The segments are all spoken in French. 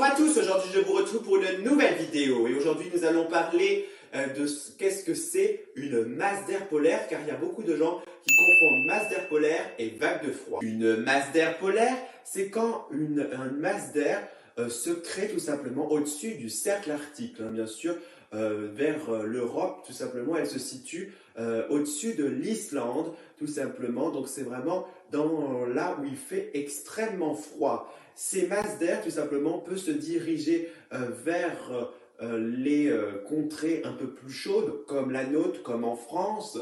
à tous, aujourd'hui je vous retrouve pour une nouvelle vidéo et aujourd'hui nous allons parler de qu'est-ce que c'est une masse d'air polaire, car il y a beaucoup de gens qui confondent masse d'air polaire et vague de froid. Une masse d'air polaire, c'est quand une masse d'air se crée tout simplement au-dessus du cercle arctique, hein, bien sûr, vers l'Europe, tout simplement, elle se situe au-dessus de l'Islande, tout simplement, donc c'est vraiment là où il fait extrêmement froid. Ces masses d'air, tout simplement, peuvent se diriger vers les contrées un peu plus chaudes, comme la nôtre, comme en France,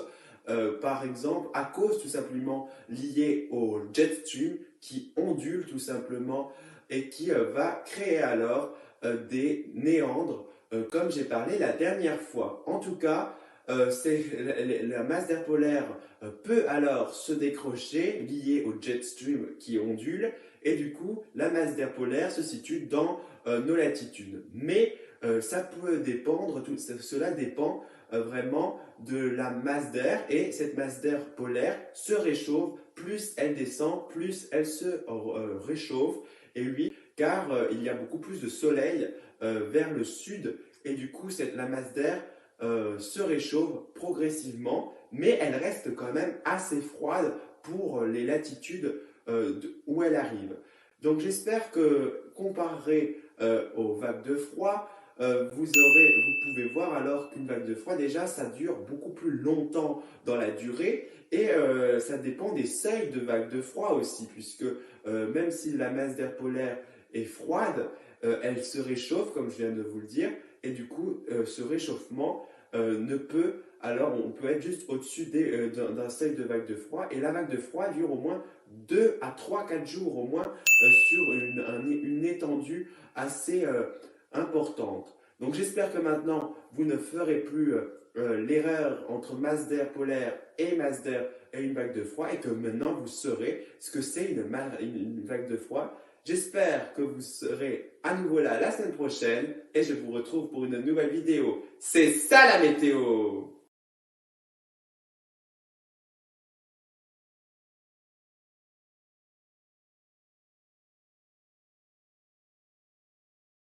par exemple, à cause tout simplement lié au jet stream qui ondule tout simplement et qui va créer alors des méandres, comme j'ai parlé la dernière fois. En tout cas, la masse d'air polaire peut alors se décrocher liée au jet stream qui ondule, et du coup la masse d'air polaire se situe dans nos latitudes. Mais ça peut dépendre, cela dépend vraiment de la masse d'air, et cette masse d'air polaire se réchauffe, plus elle descend, plus elle se réchauffe, et oui, car il y a beaucoup plus de soleil vers le sud, et du coup la masse d'air se réchauffe progressivement, mais elle reste quand même assez froide pour les latitudes où elle arrive. Donc j'espère que comparé aux vagues de froid, vous pouvez voir alors qu'une vague de froid, déjà, ça dure beaucoup plus longtemps dans la durée, et ça dépend des seuils de vagues de froid aussi, puisque même si la masse d'air polaire est froide, elle se réchauffe, comme je viens de vous le dire, et du coup, ce réchauffement on peut être juste au-dessus d'un seuil de vague de froid, et la vague de froid dure au moins 2 à 3, 4 jours au moins sur une étendue assez importante. Donc j'espère que maintenant vous ne ferez plus l'erreur entre masse d'air polaire et masse d'air et une vague de froid, et que maintenant vous saurez ce que c'est une vague de froid. J'espère que vous serez à nouveau là la semaine prochaine et je vous retrouve pour une nouvelle vidéo. C'est ça la météo!